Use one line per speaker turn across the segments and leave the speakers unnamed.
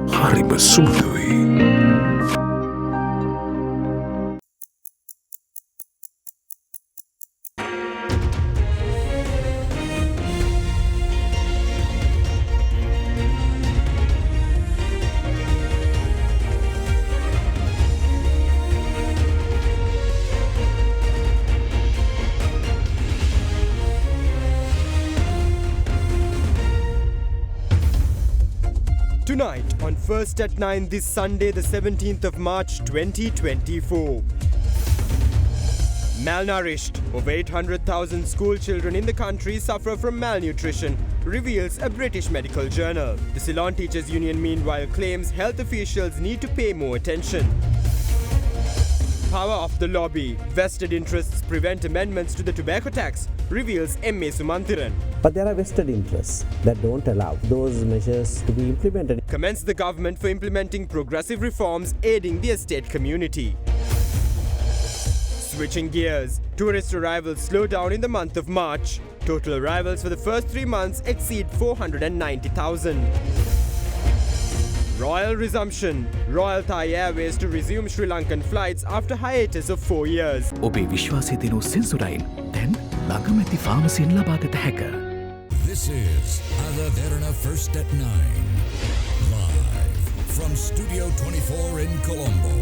හරිම සුමුදුයි.
Tonight on First at 9 this Sunday the 17th of March 2024. Malnourished. Over 800,000 school children in the country suffer from malnutrition, reveals a British medical journal. The Ceylon Teachers Union meanwhile claims health officials need to pay more attention. Power of the lobby. Vested interests prevent amendments to the tobacco tax, reveals M.A. Sumanthiran.
But there are vested interests that don't allow those measures to be implemented.
Commends the government for implementing progressive reforms aiding the estate community. Switching gears, tourist arrivals slow down in the month of March. Total arrivals for the first 3 months exceed 490,000. Royal resumption. Royal Thai Airways to resume Sri Lankan flights after hiatus of 4 years.
ඔබේ විශ්වාසය දෙනු සෙන්සුරයින් දැන් ළඟමැති ෆාමසියෙන් ලබාගත හැක.
This is Derana First at 9. Live from Studio 24 in Colombo.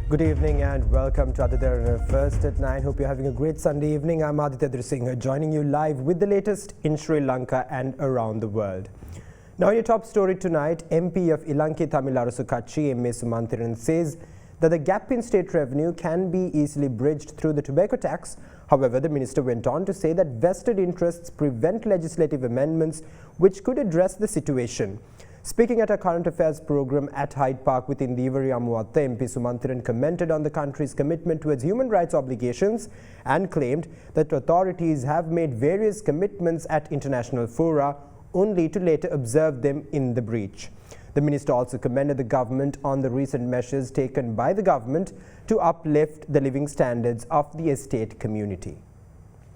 Good evening and welcome to Derana First at 9. Hope you're having a great Sunday evening. I'm Aditya Drisingh joining you live with the latest in Sri Lanka and around the world. Now in your top story tonight, MP of Ilanki Tamil Arasu Katchi M.A. Sumanthiran says that the gap in state revenue can be easily bridged through the tobacco tax. However, the minister went on to say that vested interests prevent legislative amendments which could address the situation. Speaking at a current affairs program at Hyde Park with Indivari Amuwatta, MP Sumanthiran commented on the country's commitment towards human rights obligations and claimed that authorities have made various commitments at international fora only to later observe them in the breach. The minister also commended the government on the recent measures taken by the government to uplift the living standards of the estate community.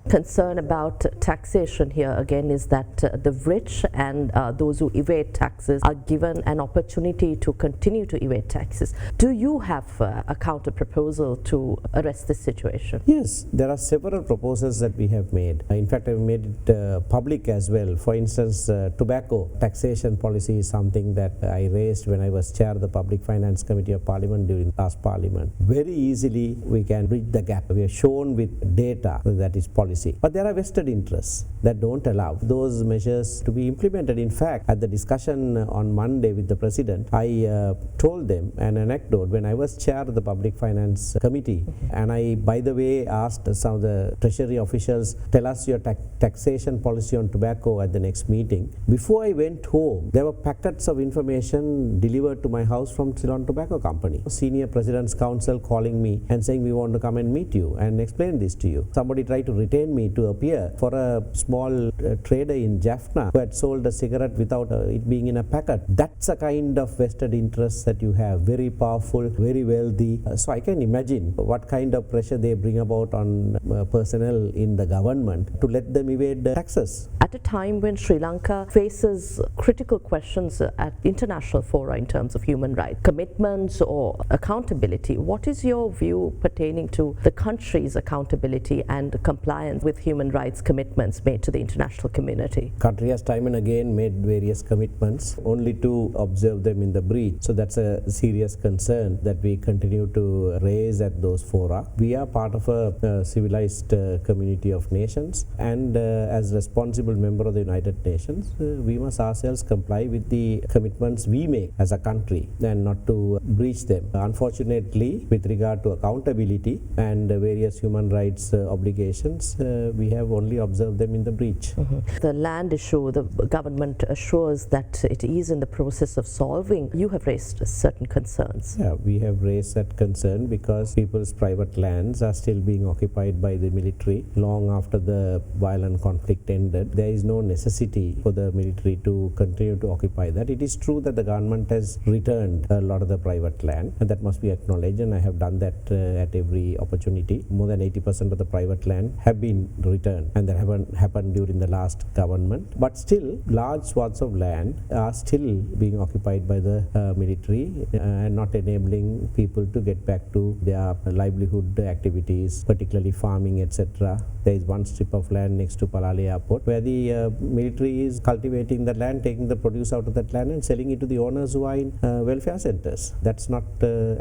Concern about taxation here again is that the rich and those who evade taxes are given an opportunity to continue to evade taxes. Do you have a counter proposal to arrest this situation?
Yes, there are several proposals that we have made. In fact, I've made it public as well. For instance, tobacco taxation policy is something that I raised when I was chair of the Public Finance Committee of Parliament during last Parliament. Very easily we can bridge the gap. We are shown with data that is policy. But there are vested interests that don't allow those measures to be implemented. In fact, at the discussion on Monday with the President, I told them an anecdote when I was chair of the Public Finance Committee, and I, by the way, asked some of the Treasury officials, tell us your taxation policy on tobacco at the next meeting. Before I went home, there were packets of information delivered to my house from Ceylon Tobacco Company. Senior President's Council calling me and saying, we want to come and meet you and explain this to you. Somebody tried to retain me to appear for a small trader in Jaffna who had sold a cigarette without it being in a packet. That's a kind of vested interest that you have, very powerful, very wealthy. So I can imagine what kind of pressure they bring about on personnel in the government to let them evade taxes.
At a time when Sri Lanka faces critical questions at international fora in terms of human rights, commitments or accountability, what is your view pertaining to the country's accountability and compliance with human rights commitments made to the international community?
Country has time and again made various commitments only to observe them in the breach. So that's a serious concern that we continue to raise at those fora. We are part of a civilized community of nations, and as responsible member of the United Nations, we must ourselves comply with the commitments we make as a country and not to breach them. Unfortunately, with regard to accountability and various human rights obligations, we have only observed them in the breach.
The land issue, the government assures that it is in the process of solving. You have raised certain concerns.
Yeah, we have raised that concern because people's private lands are still being occupied by the military long after the violent conflict ended. There is no necessity for the military to continue to occupy that. It is true that the government has returned a lot of the private land, and that must be acknowledged, and I have done that at every opportunity. More than 80% of the private land have been been returned, and that haven't happened during the last government. But still, large swaths of land are still being occupied by the military and not enabling people to get back to their livelihood activities, particularly farming, etc. There is one strip of land next to Palale Airport where the military is cultivating the land, taking the produce out of that land and selling it to the owners who are in welfare centers. That's not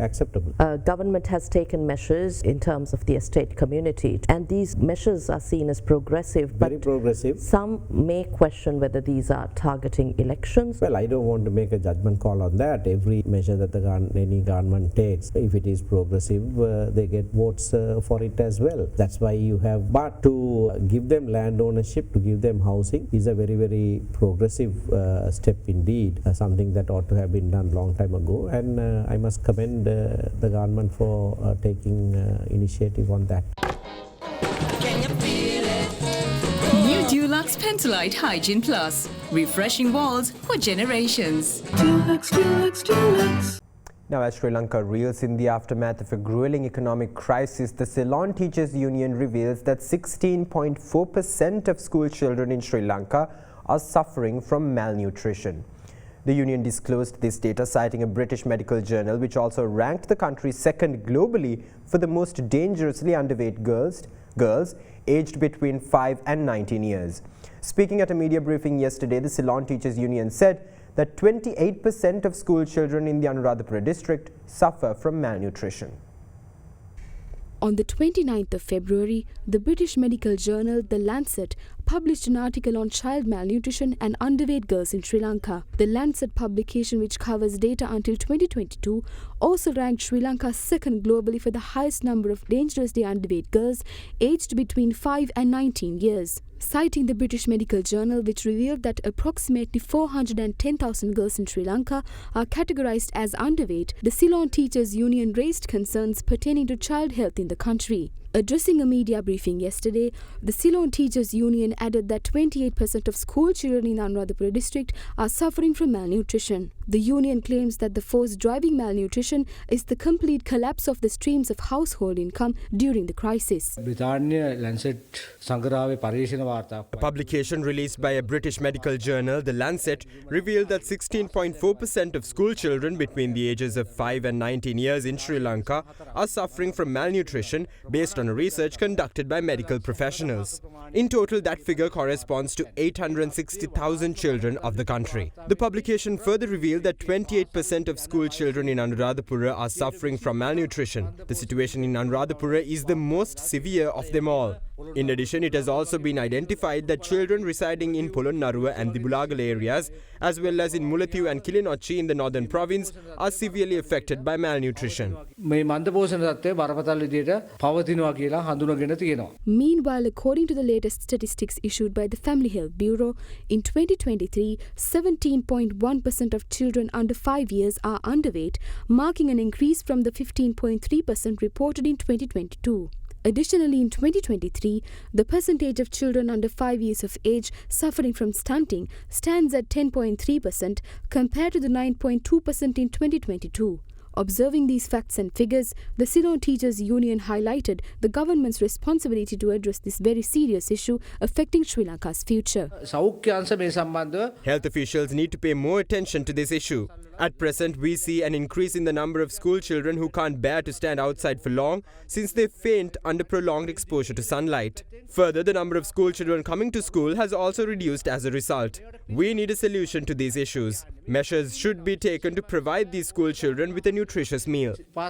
acceptable.
Government has taken measures in terms of the estate community, and these measures are seen as progressive.
Very progressive.
Some may question whether these are targeting elections.
Well, I don't want to make a judgment call on that. Every measure that any government takes, if it is progressive, they get votes for it as well. That's why you have. But to give them land ownership, to give them housing, is a very, very progressive step indeed. Something that ought to have been done long time ago. And I must commend the government for taking initiative on that.
New Dulux Pentolite Hygiene Plus. Refreshing walls for generations.
Now, as Sri Lanka reels in the aftermath of a grueling economic crisis, the Ceylon Teachers Union reveals that 16.4% of school children in Sri Lanka are suffering from malnutrition. The union disclosed this data citing a British medical journal which also ranked the country second globally for the most dangerously underweight girls aged between 5 and 19 years. Speaking at a media briefing yesterday, the Ceylon Teachers Union said that 28% of school children in the Anuradhapura district suffer from malnutrition.
On the 29th of February, the British medical journal The Lancet published an article on child malnutrition and underweight girls in Sri Lanka. The Lancet publication, which covers data until 2022, also ranked Sri Lanka second globally for the highest number of dangerously underweight girls aged between 5 and 19 years. Citing the British Medical Journal, which revealed that approximately 410,000 girls in Sri Lanka are categorized as underweight, the Ceylon Teachers Union raised concerns pertaining to child health in the country. Addressing a media briefing yesterday, the Ceylon Teachers Union added that 28% of school children in Anuradhapura district are suffering from malnutrition. The union claims that the force driving malnutrition is the complete collapse of the streams of household income during the crisis.
A publication released by a British medical journal, The Lancet, revealed that 16.4% of school children between the ages of 5 and 19 years in Sri Lanka are suffering from malnutrition based on a research conducted by medical professionals. In total, that figure corresponds to 860,000 children of the country. The publication further revealed that 28% of school children in Anuradhapura are suffering from malnutrition. The situation in Anuradhapura is the most severe of them all. In addition, it has also been identified that children residing in Polonnaruwa and the Bulagal areas, as well as in Mullaitivu and Kilinochchi in the northern province, are severely affected by malnutrition.
Meanwhile, according to the latest statistics issued by the Family Health Bureau, in 2023, 17.1% of children under 5 years are underweight, marking an increase from the 15.3% reported in 2022. Additionally, in 2023, the percentage of children under 5 years of age suffering from stunting stands at 10.3% compared to the 9.2% in 2022. Observing these facts and figures, the Ceylon Teachers Union highlighted the government's responsibility to address this very serious issue affecting Sri Lanka's future.
Health officials need to pay more attention to this issue. At present, we see an increase in the number of school children who can't bear to stand outside for long since they faint under prolonged exposure to sunlight. Further, the number of school children coming to school has also reduced as a result. We need a solution to these issues. Measures should be taken to provide these school children with a nutritious meal.
Now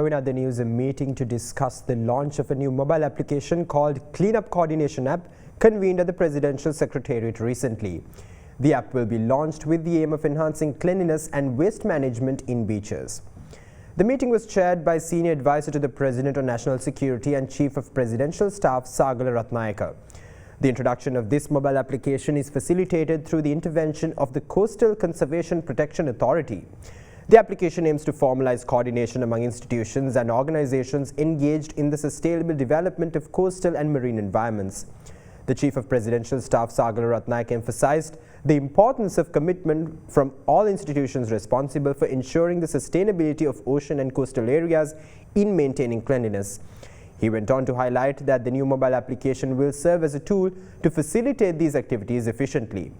in other news, a meeting to discuss the launch of a new mobile application called Cleanup Coordination App convened at the Presidential Secretariat recently. The app will be launched with the aim of enhancing cleanliness and waste management in beaches. The meeting was chaired by Senior Advisor to the President on National Security and Chief of Presidential Staff Sagala Ratnayaka. The introduction of this mobile application is facilitated through the intervention of the Coastal Conservation Protection Authority. The application aims to formalize coordination among institutions and organizations engaged in the sustainable development of coastal and marine environments. The Chief of Presidential Staff Sagala Ratnayake emphasized the importance of commitment from all institutions responsible for ensuring the sustainability of ocean and coastal areas in maintaining cleanliness. He went on to highlight that the new mobile application will serve as a tool to facilitate these activities efficiently.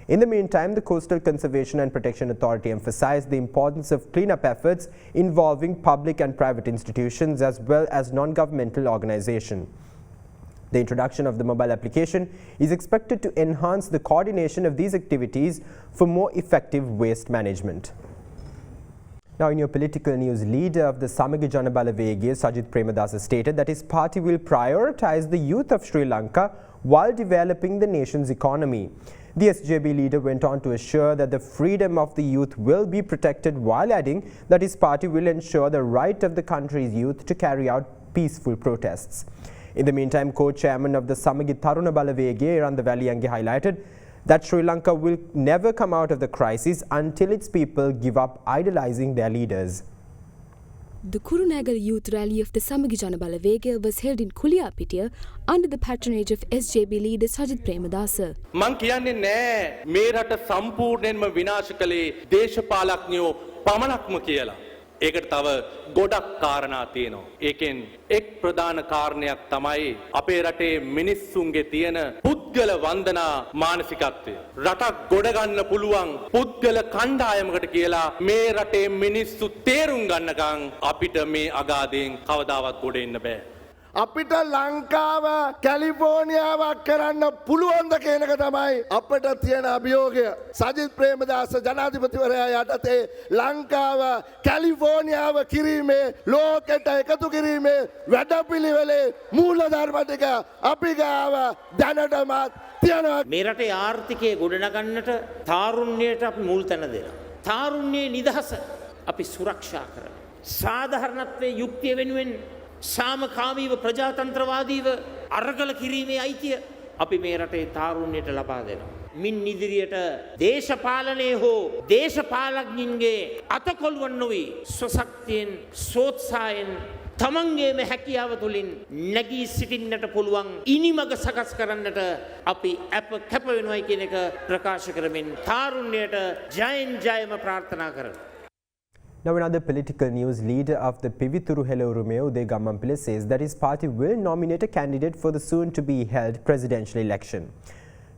In the meantime, the Coastal Conservation and Protection Authority emphasized the importance of cleanup efforts involving public and private institutions as well as non-governmental organizations. The introduction of the mobile application is expected to enhance the coordination of these activities for more effective waste management. Now, in your political news, leader of the Samagi Jana Balawegaya, Sajith Premadasa, stated that his party will prioritize the youth of Sri Lanka while developing the nation's economy. The SJB leader went on to assure that the freedom of the youth will be protected, while adding that his party will ensure the right of the country's youth to carry out peaceful protests. In the meantime, co-chairman of the Samagi Taruna Balawegaya, Randa Valiyange, highlighted that Sri Lanka will never come out of the crisis until its people give up idolizing their leaders.
The Kurunagal Youth Rally of the Samagi Jana Balawegaya was held in Kuliyapitiya under the patronage of SJB leader Sajith Premadasa.
මං කියන්නේ නෑ මේ රට සම්පූර්ණයෙන්ම විනාශ කළේ දේශපාලඥයෝ පමණක්ම කියලා. ඒකට තව ගොඩක් කාරණා තියෙනවා. ඒකෙන් එක් ප්‍රධාන කාරණයක් තමයි අපේ රටේ මිනිස්සුන්ගේ තියෙන පුද්ගල වන්දනා මානසිකත්වය. රටක් ගොඩ ගන්න පුළුවන් පුද්ගල කණ්ඩායමකට කියලා මේ රටේ මිනිස්සු තේරුම් ගන්නකම් අපිට මේ අගාධයෙන් කවදාවත් ගොඩ එන්න බෑ.
අපිට ලංකාව කැලිෆෝනියාවක් කරන්න පුළුවන්ද කියන එක තමයි අපිට තියෙන අභියෝගය. සජිත් ප්‍රේමදාස ජනාධිපතිවරයා යටතේ ලංකාව කැලිෆෝනියාව කිරීමේ ලෝකෙට එකතු කිරීමේ වැඩපිළිවෙලේ මූලධර්ම ටික අපි ගාව දැනටමත් තියෙනවා.
මේ රටේ ආර්ථිකය ගොඩනගන්නට තාරුණ්‍යයට අපි මුල් තැන දෙනවා. තාරුණ්‍යයේ නිදහස අපි සුරක්ෂා කරනවා. සාධාරණත්වයේ යුක්තිය වෙනුවෙන් සාමකාමීව ප්‍රජාතන්ත්‍රවාදීව අරගල කිරීමේ අයිතිය අපි මේ රටේ තාරුණ්‍යයට ලබා දෙනවා. මින් ඉදිරියට දේශපාලනයේ හෝ දේශපාලඥයින්ගේ අතකොළුවන් නොවි ස්වශක්තියෙන් සෝත්සාහයෙන් තමන්ගේම හැකියාව තුළින් නැගී සිටින්නට පුළුවන් ඉනිමග සකස් කරන්නට අපි අප කැප වෙනවයි කියන එක ප්‍රකාශ කරමින් තාරුණ්‍යයට ජයෙන් ජයම ප්‍රාර්ථනා කරනවා.
Now, in other political news, leader of the Pivithuru Urume, Uday Gammampille, says that his party will nominate a candidate for the soon-to-be-held presidential election.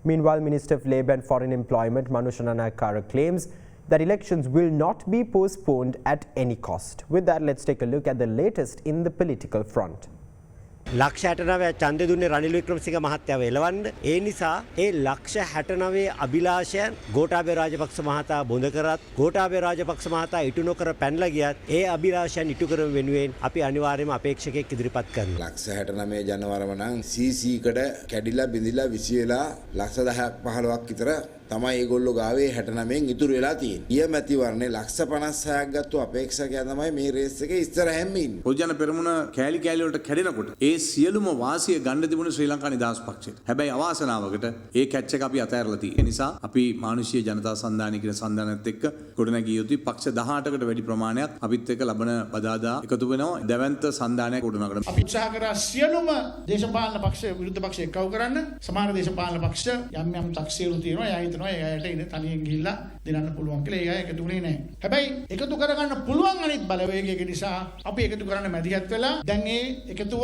Meanwhile, Minister of Labour and Foreign Employment, Manu Shananakara, claims that elections will not be postponed at any cost. With that, let's take a look at the latest in the political front.
ලක්ෂ 69 ඡන්දය දුන්නේ රනිල් වික්‍රමසිංහ මහත්තයාව එලවන්න. ඒ නිසා ඒ ලක්ෂ 69 අභිලාෂයන් ගෝඨාභය රාජපක්ෂ මහතා බොඳ කරත් ගෝඨාභය රාජපක්ෂ මහතා ඉටු නොකර පැනලා ගියත් ඒ අභිලාෂයන් ඉටු කරන වෙනුවෙන් අපි අනිවාර්යයෙන්ම අපේක්ෂකයෙක් ඉදිරිපත් කරනවා.
ලක්ෂ 69 ජනවරම නම් CC කට කැඩිලා බිඳිලා විසි වෙලා ලක්ෂ 10ක් 15ක් විතර තමයි ඒගොල්ලෝ ගාවේ 69න් ඉතුරු වෙලා තියෙන්නේ. ඊය මැතිවරණේ ලක්ෂ 56ක් ගත්ත අපේක්ෂකයා තමයි මේ රේස් එකේ ඉස්සරහින්ම ඉන්නේ.
පොදුජන පෙරමුණ කෑලි කෑලි වලට කැඩෙනකොට ඒ සියලුම වාසිය ගන්න තිබුණේ ශ්‍රී ලංකා නිදහස් පක්ෂයට. හැබැයි අවාසනාවකට ඒ කැච් එක අපි අතහැරලා තියෙනවා. ඒ නිසා අපි මානුෂීය ජනතා සන්ධානය කියන සන්ධානයත් එක්ක ගොඩනැගිය යුතුයි. පක්ෂ 18කට වැඩි ප්‍රමාණයක් අපිත් එක්ක ලබන බදාදා එකතු වෙනවා. දැවැන්ත සන්ධානයක් ගොඩනගන්න.
අපි උත්සාහ කරා සියලුම දේශපාලන පක්ෂ විරුද්ධ පක්ෂ එක්කව කරන්න. සමහර දේශපාලන පක්ෂ යම් යම් තක්සේරු තියෙනවා. එයා හිතනවා ඒ අයට ඉන්න තනියෙන් ගිහිල්ලා දෙන්න පුළුවන් කියලා. ඒ අය එකතු වෙන්නේ නැහැ. හැබැයි එකතු කරගන්න පුළුවන් අනිත් බලවේගයක නිසා අපි එකතු කරන්න මැදිහත් වෙලා දැන් ඒ එකතුව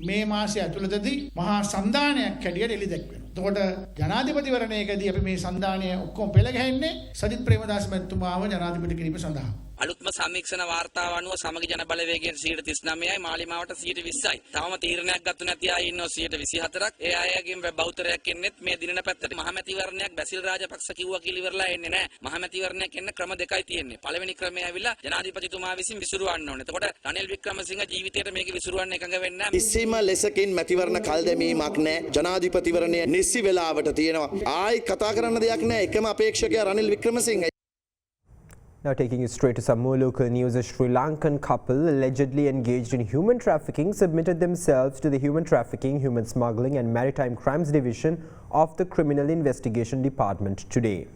මේ මාසය ඇතුළතදී මහා සන්ධානයක් හැටියට එළි දැක්වෙනවා. එතකොට ජනාධිපතිවරණයකදී අපි මේ සන්ධානය ඔක්කොම පෙළ ගැහෙන්නේ සජිත් ප්‍රේමදාස මැතිතුමාව ජනාධිපති කිරීම සඳහා.
අලුත්ම සමීක්ෂණ වාර්තාව අනුව සමගි ජන බලවේගයෙන් 39යි මාලිමාවට 20යි. තවම තීරණයක් ගත්ත නැති අය ඉන්නවා 24ක්. ඒ අයගෙන් බහුතරයක් එන්නේත් මේ දිනන පැත්තට. මහමැතිවරණයක් බැසිල් රාජපක්ෂ කිව්වා කියලා ඉවරලා එන්නේ නැහැ. මහමැතිවරණයක් එන්න ක්‍රම දෙකයි තියෙන්නේ. පළවෙනි ක්‍රමය ඇවිල්ලා ජනාධිපතිතුමා විසින් විසිරුවන්න ඕනේ. එතකොට රනිල් වික්‍රමසිංහ ජීවිතේට මේක විසිරුවන්න එකඟ වෙන්නේ නැහැ.
කිසිම ලෙසකින් මැතිවරණ කල් දැමීමක් නැහැ. ජනාධිපතිවරණය නිසි වෙලාවට තියෙනවා. ආයි කතා කරන්න දෙයක් නැහැ. එකම අපේක්ෂකයා Ranil Wickremesinghe.
Now taking you straight to some more local news, a Sri Lankan couple allegedly engaged in human trafficking submitted themselves to the Human Trafficking, Human Smuggling and Maritime Crimes Division of the Criminal Investigation Department today.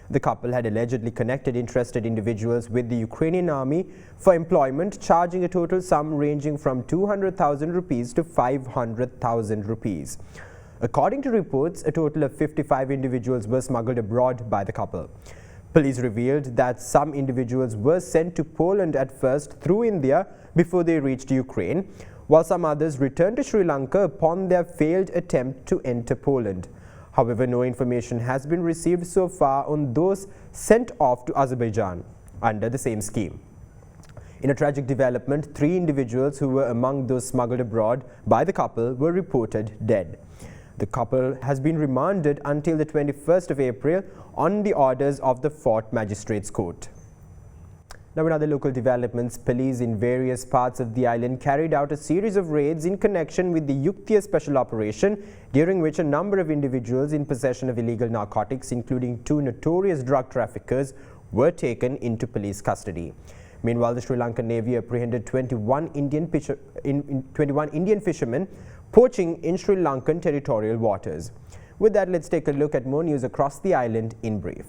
The couple had allegedly connected interested individuals with the Ukrainian army for employment, charging a total sum ranging from 200,000 rupees to 500,000 rupees. According to reports, a total of 55 individuals were smuggled abroad by the couple. Police revealed that some individuals were sent to Poland at first through India before they reached Ukraine, while some others returned to Sri Lanka upon their failed attempt to enter Poland. However, no information has been received so far on those sent off to Azerbaijan under the same scheme. In a tragic development, 3 individuals who were among those smuggled abroad by the couple were reported dead. The couple has been remanded until the 21st of April on the orders of the Fort Magistrates Court. Now in other local developments, police in various parts of the island carried out a series of raids in connection with the Yuktiya special operation, during which a number of individuals in possession of illegal narcotics, including 2 notorious drug traffickers, were taken into police custody. Meanwhile, the Sri Lankan Navy apprehended 21 Indian fishermen poaching in Sri Lankan territorial waters. With that, let's take a look at more news across the island in brief.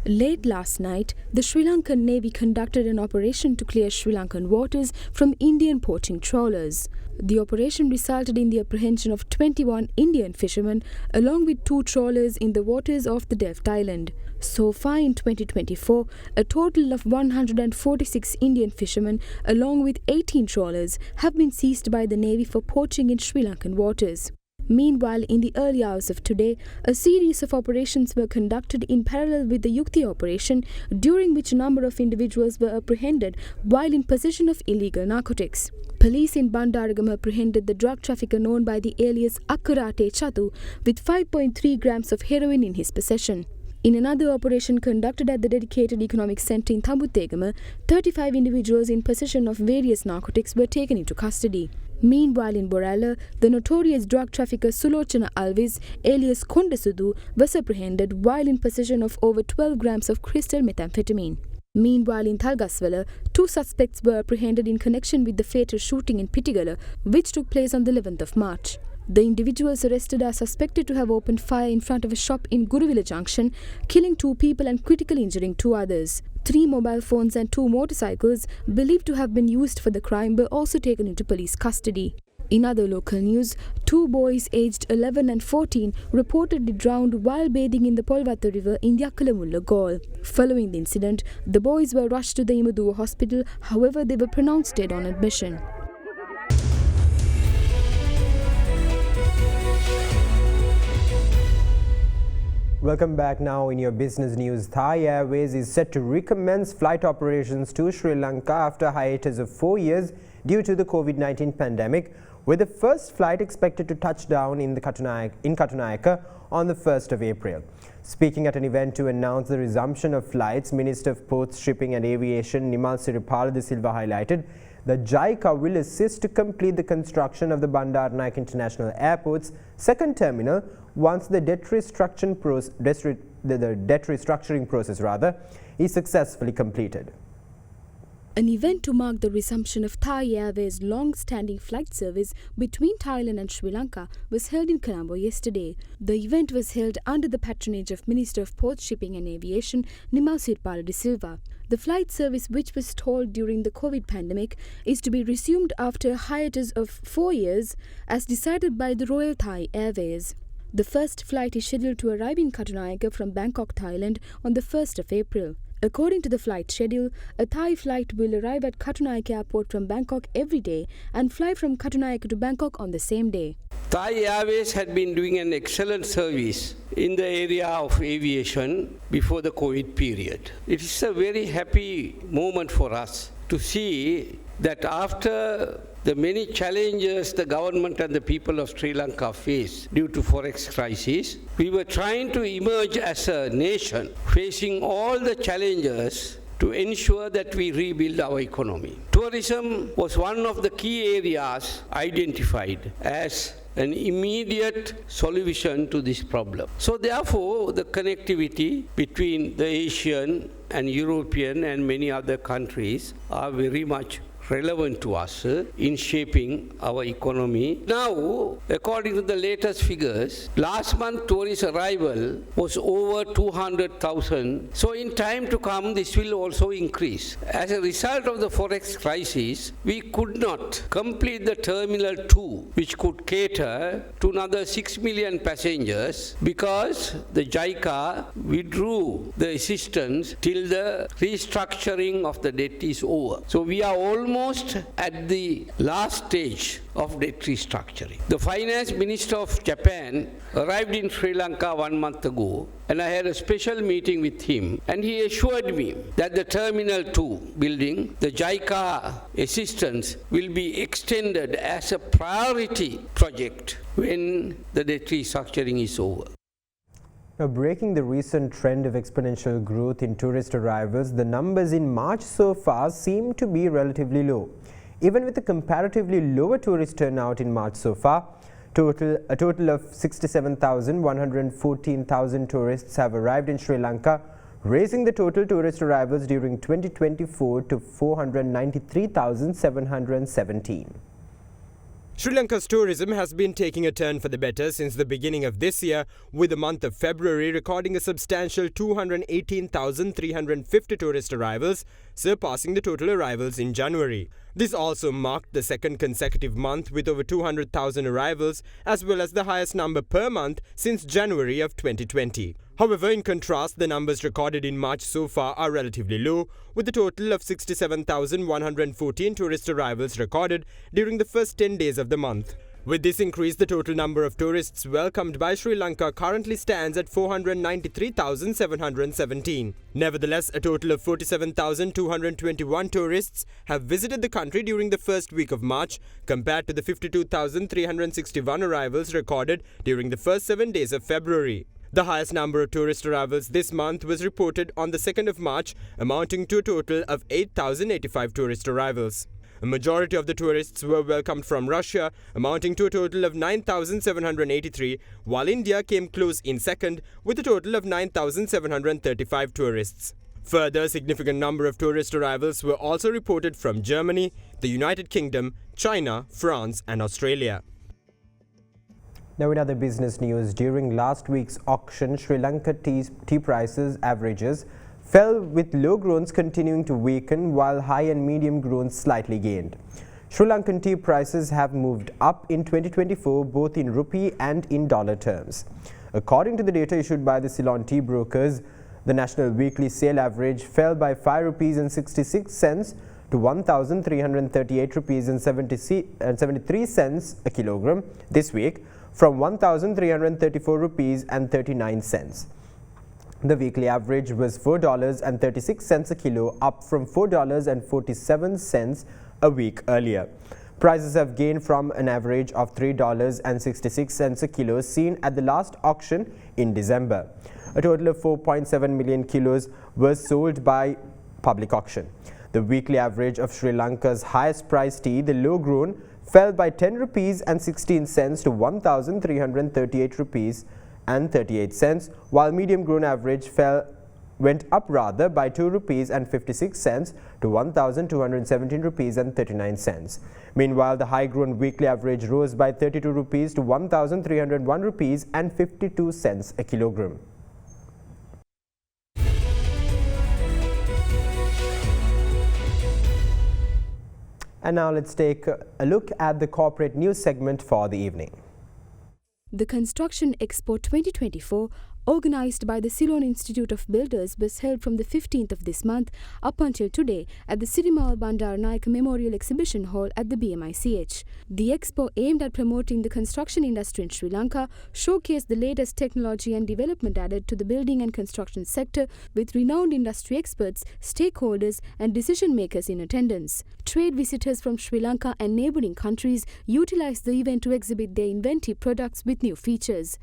Late last night, the Sri Lankan Navy conducted an operation to clear Sri Lankan waters from Indian poaching trawlers. The operation resulted in the apprehension of 21 Indian fishermen along with 2 trawlers in the waters of the Delft Island. So far in 2024, a total of 146 Indian fishermen along with 18 trawlers have been seized by the Navy for poaching in Sri Lankan waters. Meanwhile, in the early hours of today, a series of operations were conducted in parallel with the Yuktiya operation, during which a number of individuals were apprehended while in possession of illegal narcotics. Police in Bandaragama apprehended the drug trafficker known by the alias Akkarate Chatu with 5.3 grams of heroin in his possession. In another operation conducted at the dedicated economic centre in Thambutegama, 35 individuals in possession of various narcotics were taken into custody. Meanwhile, in Borala, the notorious drug trafficker Sulochana Alvis, alias Kondasudu, was apprehended while in possession of over 12 grams of crystal methamphetamine. Meanwhile, in Thalgaswala, 2 suspects were apprehended in connection with the fatal shooting in Pittigala, which took place on the 11th of March. The individuals arrested are suspected to have opened fire in front of a shop in Guruvilla Junction, killing 2 people and critically injuring 2 others. 3 mobile phones and 2 motorcycles believed to have been used for the crime were also taken into police custody. In other local news, 2 boys aged 11 and 14 reportedly drowned while bathing in the Polvatha River in Yakkalamulla Gaol. Following the incident, the boys were rushed to the Imaduwa hospital, however they were pronounced dead on admission.
Welcome back. Now in your business news, Thai Airways is set to recommence flight operations to Sri Lanka after a hiatus of 4 years due to the COVID-19 pandemic, with the first flight expected to touch down in Katunayaka on the 1st of April. Speaking at an event to announce the resumption of flights, Minister of Ports, Shipping and Aviation Nimal Siripala de Silva highlighted that JICA will assist to complete the construction of the Bandaranaike International Airport's second terminal once the debt restructuring process is successfully completed.
An event to mark the resumption of Thai Airways' long-standing flight service between Thailand and Sri Lanka was held in Colombo yesterday. The event was held under the patronage of Minister of Ports, Shipping and Aviation Nimal Siripala de Silva. The flight service, which was stalled during the COVID pandemic, is to be resumed after a hiatus of 4 years as decided by the Royal Thai Airways. The first flight is scheduled to arrive in Katunayaka from Bangkok, Thailand on the 1st of April. According to the flight schedule, a Thai flight will arrive at Katunayaka Airport from Bangkok every day and fly from Katunayaka to Bangkok on the same day.
Thai Airways had been doing an excellent service in the area of aviation before the COVID period. It is a very happy moment for us to see that after the many challenges the government and the people of Sri Lanka face due to forex crisis, we were trying to emerge as a nation facing all the challenges to ensure that we rebuild our economy. Tourism was one of the key areas identified as an immediate solution to this problem. So therefore, the connectivity between the Asian and European and many other countries are very much relevant to us in shaping our economy. Now, according to the latest figures, last month tourist arrival was over 200,000. So in time to come, this will also increase. As a result of the forex crisis, we could not complete the Terminal 2, which could cater to another 6 million passengers because the JICA withdrew the assistance till the restructuring of the debt is over. So we are almost at the last stage of debt restructuring. The finance minister of Japan arrived in Sri Lanka 1 month ago, and I had a special meeting with him, and he assured me that the Terminal 2 building, the JICA assistance will be extended as a priority project when the debt restructuring is over.
Now, breaking the recent trend of exponential growth in tourist arrivals, the numbers in March so far seem to be relatively low. Even with a comparatively lower tourist turnout in March so far, a total of 67,114,000 tourists have arrived in Sri Lanka, raising the total tourist arrivals during 2024 to 493,717.
Sri Lanka's tourism has been taking a turn for the better since the beginning of this year, with the month of February recording a substantial 218,350 tourist arrivals, surpassing the total arrivals in January. This also marked the second consecutive month with over 200,000 arrivals, as well as the highest number per month since January of 2020. However, in contrast, the numbers recorded in March so far are relatively low, with a total of 67,114 tourist arrivals recorded during the first 10 days of the month. With this increase, the total number of tourists welcomed by Sri Lanka currently stands at 493,717. Nevertheless, a total of 47,221 tourists have visited the country during the first week of March, compared to the 52,361 arrivals recorded during the first 7 days of February. The highest number of tourist arrivals this month was reported on the 2nd of March, amounting to a total of 8,085 tourist arrivals. A majority of the tourists were welcomed from Russia, amounting to a total of 9,783, while India came close in second with a total of 9,735 tourists. Further, a significant number of tourist arrivals were also reported from Germany, the United Kingdom, China, France and Australia.
Now, in other business news, during last week's auction, Sri Lanka tea prices averages fell, with low groans continuing to weaken while high and medium groans slightly gained. Sri Lankan tea prices have moved up in 2024 both in rupee and in dollar terms. According to the data issued by the Ceylon tea brokers, the national weekly sale average fell by 5 rupees and 66 cents to 1,338 rupees and 73 cents a kilogram this week, from 1,334 rupees and 39 cents. The weekly average was $4.36 a kilo, up from $4.47 a week earlier. Prices have gained from an average of $3.66 a kilo seen at the last auction in December. A total of 4.7 million kilos was sold by public auction. The weekly average of Sri Lanka's highest priced tea, the low grown, fell by 10 rupees and 16 cents to 1,338 rupees and 38 cents, while medium grown average went up by 2 rupees and 56 cents to 1,217 rupees and 39 cents. Meanwhile, the high grown weekly average rose by 32 rupees to 1,301 rupees and 52 cents a kilogram. And now let's take a look at the corporate news segment for the evening.
The Construction Expo 2024, organised by the Ceylon Institute of Builders, was held from the 15th of this month up until today at the Sirimal Bandaranaike Memorial Exhibition Hall at the BMICH. The expo, aimed at promoting the construction industry in Sri Lanka, showcased the latest technology and development added to the building and construction sector, with renowned industry experts, stakeholders and decision makers in attendance. Trade visitors from Sri Lanka and neighbouring countries utilised the event to exhibit their inventive products with new features.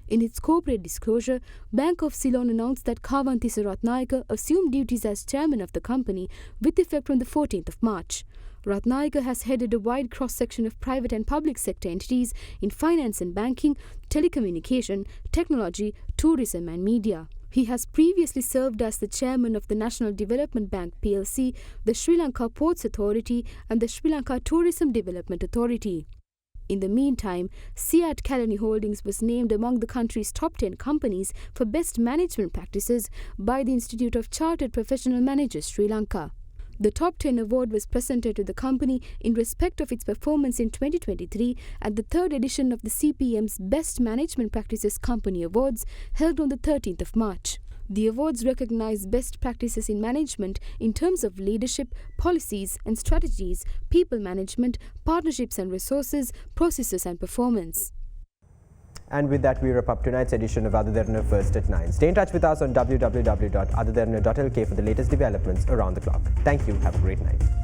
In its corporate disclosure, Bank of Ceylon announced that Kawantisa Ratnayaka assumed duties as chairman of the company with effect from the 14th of March. Ratnayaka has headed a wide cross-section of private and public sector entities in finance and banking, telecommunication, technology, tourism and media. He has previously served as the chairman of the National Development Bank PLC, the Sri Lanka Ports Authority and the Sri Lanka Tourism Development Authority. In the meantime, Siat Kalani Holdings was named among the country's top 10 companies for best management practices by the Institute of Chartered Professional Managers Sri Lanka. The Top 10 award was presented to the company in respect of its performance in 2023 at the third edition of the CPM's Best Management Practices Company Awards held on the 13th of March. The awards recognize best practices in management in terms of leadership, policies and strategies, people management, partnerships and resources, processes and performance.
And with that, we wrap up tonight's edition of Adaderana First at 9. Stay in touch with us on www.adaderana.lk for the latest developments around the clock. Thank you. Have a great night.